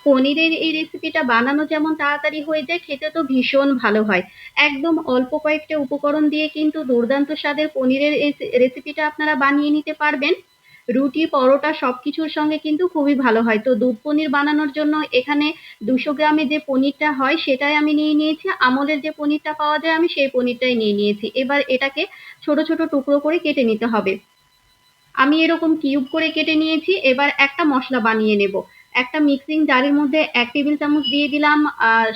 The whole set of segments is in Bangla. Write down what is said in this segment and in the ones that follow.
পনিরের এই রেসিপিটা বানানো যেমন তাড়াতাড়ি হয়ে যায়, খেতে তো ভীষণ ভালো হয়। একদম অল্প কয়েকটা উপকরণ দিয়ে কিন্তু দুর্দান্ত স্বাদের পনিরের এই রেসিপিটা আপনারা বানিয়ে নিতে পারবেন। রুটি, পরোটা সবকিছুর সঙ্গে কিন্তু খুবই ভালো হয়। তো দুধ পনির বানানোর জন্য এখানে 200 গ্রামে যে পনিরটা হয় সেটাই আমি নিয়ে নিয়েছি। আমলের যে পনিরটা পাওয়া যায় আমি সেই পনিরটাই নিয়ে নিয়েছি। এবার এটাকে ছোট ছোট টুকরো করে কেটে নিতে হবে। আমি এরকম কিউব করে কেটে নিয়েছি। এবার একটা মশলা বানিয়ে নেব। একটা মিক্সিং জারের মধ্যে 1 টেবিল চামচ দিয়ে দিলাম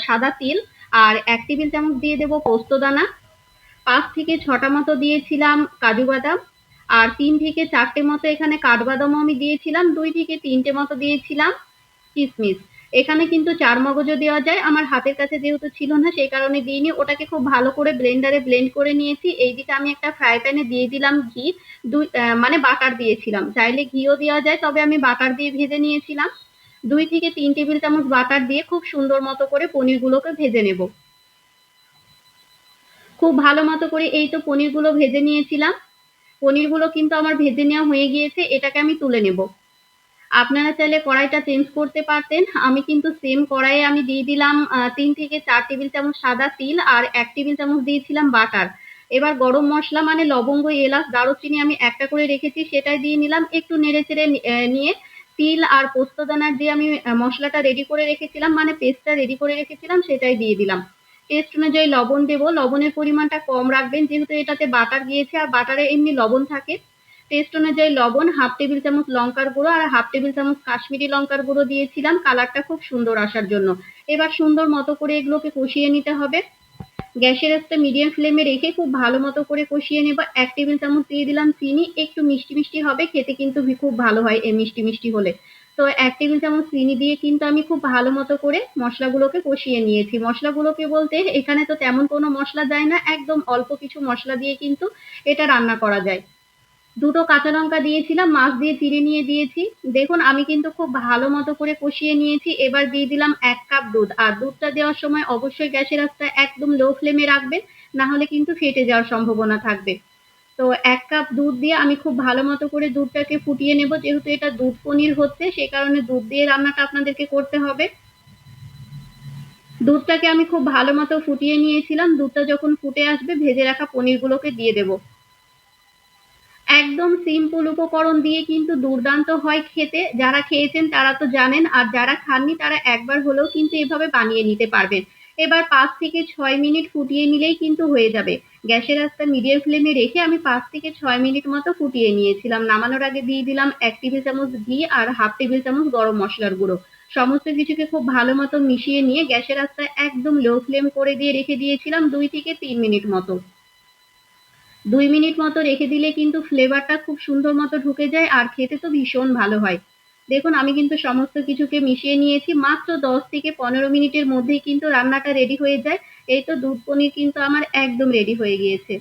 সাদা তিল, আর 1 টেবিল চামচ দিয়ে দেব পোস্ত দানা, 5 থেকে 6টা মতো দিয়েছিলাম কাজু বাদাম, আর 3 থেকে 4টে মতো এখানে কাঠবাদামও আমি দিয়েছিলাম, 2 থেকে 3টে মতো দিয়েছিলাম কিশমিশ। এখানে কিন্তু চারমগজও দেওয়া যায়, আমার হাতের কাছে যেহেতু ছিল না সেই কারণে দিইনি। ওটাকে খুব ভালো করে ব্লেন্ডারে ব্লেন্ড করে নিয়েছি। এইদিকে আমি একটা ফ্রাই প্যানে দিয়ে দিলাম ঘি, মানে বাটার দিয়েছিলাম, চাইলে ঘিও দেওয়া যায়, তবে আমি বাটার দিয়ে ভেজে নিয়েছিলাম। 2 থেকে 3 টেবিল চামচ বাটার দিয়ে খুব সুন্দর মতো করে পনিরগুলোকে ভেজে নেব। খুব ভালো মতো করে এই তো পনিরগুলো ভেজে নিয়েছিলাম। পনিরগুলো কিন্তু আমার ভেজে নেওয়া হয়ে গিয়েছে, এটাকে আমি তুলে নেব। আপনারা চাইলে কড়াইটা চেঞ্জ করতে পারতেন। আমি কিন্তু সেম কড়াইয়ে আমি দিয়ে দিলাম 3 থেকে 4 টেবিল চামচ সাদা তিল, আর 1 টেবিল চামচ দিয়েছিলাম বাটার। এবার গরম মশলা মানে লবঙ্গ, এলাচ, দারুচিনি আমি একটা করে রেখেছি সেটাই দিয়ে নিলাম। একটু নেড়ে চেড়ে নিয়ে তিল আর পোস্ত দানার যে আমি মশলাটা রেডি করে রেখেছিলাম, মানে পেস্টটা রেডি করে রেখেছিলাম, সেটাই দিয়ে দিলাম। টেস্ট অনুযায়ী লবণ দেবো। লবণের পরিমাণটা কম রাখবেন, যেহেতু এটাতে বাটার গিয়েছে আর বাটারে এমনি লবণ থাকে। টেস্ট অনুযায়ী লবণ, 1/2 টেবিল চামচ লঙ্কার গুঁড়ো আর 1/2 টেবিল চামচ কাশ্মীরি লঙ্কার গুঁড়ো দিয়েছিলাম কালারটা খুব সুন্দর আসার জন্য। এবার সুন্দর মতো করে এগুলোকে কষিয়ে নিতে হবে। গ্যাসের আঁচটা মিডিয়াম ফ্লেমে রেখে খুব ভালো মতো করে কষিয়ে নেব। 1 টেবিল চামচ দিয়ে দিলাম চিনি, একটু মিষ্টি মিষ্টি হবে, খেতে কিন্তু খুব ভালো হয় এই মিষ্টি মিষ্টি হলে। তো 1 টেবিল চামচ চিনি দিয়ে কিন্তু আমি খুব ভালো মতো করে মশলাগুলোকে কষিয়ে নিয়েছি। মশলাগুলোকে বলতে এখানে তো তেমন কোনো মশলা যায় না, একদম অল্প কিছু মশলা দিয়ে কিন্তু এটা রান্না করা যায়। 2টো কাঁচা লঙ্কা দিয়েছিলাম, মাছ দিয়ে চিড়ে নিয়ে দিয়েছি। দেখুন আমি কিন্তু খুব ভালো মতো করে কষিয়ে নিয়েছি। এবার দিয়ে দিলাম 1 কাপ দুধ, আর দুধটা দেওয়ার সময় অবশ্যই গ্যাসের আঁচটা একদম লো ফ্লেমে রাখবেন, না হলে কিন্তু ফেটে যাওয়ার সম্ভাবনা থাকবে। তো 1 কাপ দুধ দিয়ে আমি খুব ভালো মতো করে দুধটাকে ফুটিয়ে নেব। যেহেতু এটা দুধ পনির হচ্ছে সেই কারণে দুধ দিয়ে রান্নাটা আপনাদেরকে করতে হবে। দুধটাকে আমি খুব ভালো মতো ফুটিয়ে নিয়েছিলাম। দুধটা যখন ফুটে আসবে ভেজে রাখা পনিরগুলোকে দিয়ে দেবো। একদম সিম্পল উপকরণ দিয়ে কিন্তু দুর্দান্ত হয় খেতে। যারা খেয়েছেন তারা তো জানেন, আর যারা খাননি তারা একবার হলেও কিন্তু এভাবে বানিয়ে নিতে পারবেন। এবার 5 থেকে 6 মিনিট ফুটিয়ে নিলেই কিন্তু হয়ে যাবে। গ্যাসের আঁচটা মিডিয়াম ফ্লেমে রেখে আমি 5 থেকে 6 মিনিট মতো ফুটিয়ে নিয়েছিলাম। নামানোর আগে দিয়ে দিলাম 1 টেবিল চামচ ঘি আর 1/2 টেবিল চামচ গরম মশলার গুঁড়ো। সমস্ত কিছুকে খুব ভালো মতো মিশিয়ে নিয়ে গ্যাসের আঁচটা একদম লো ফ্লেম করে দিয়ে রেখে দিয়েছিলাম 2 থেকে 3 মিনিট মতো। 2 মিনিট মতো রেখে দিলে কিন্তু ফ্লেভারটা খুব সুন্দর মতো ঢুকে যায়, আর খেতে তো ভীষণ ভালো হয়। দেখুন আমি কিন্তু সমস্ত কিছুকে মিশিয়ে নিয়েছি। মাত্র 10 থেকে 15 মিনিটের মধ্যেই কিন্তু রান্নাটা রেডি হয়ে যায়। এই তো দুধ পনির কিন্তু আমার একদম রেডি হয়ে গিয়েছে।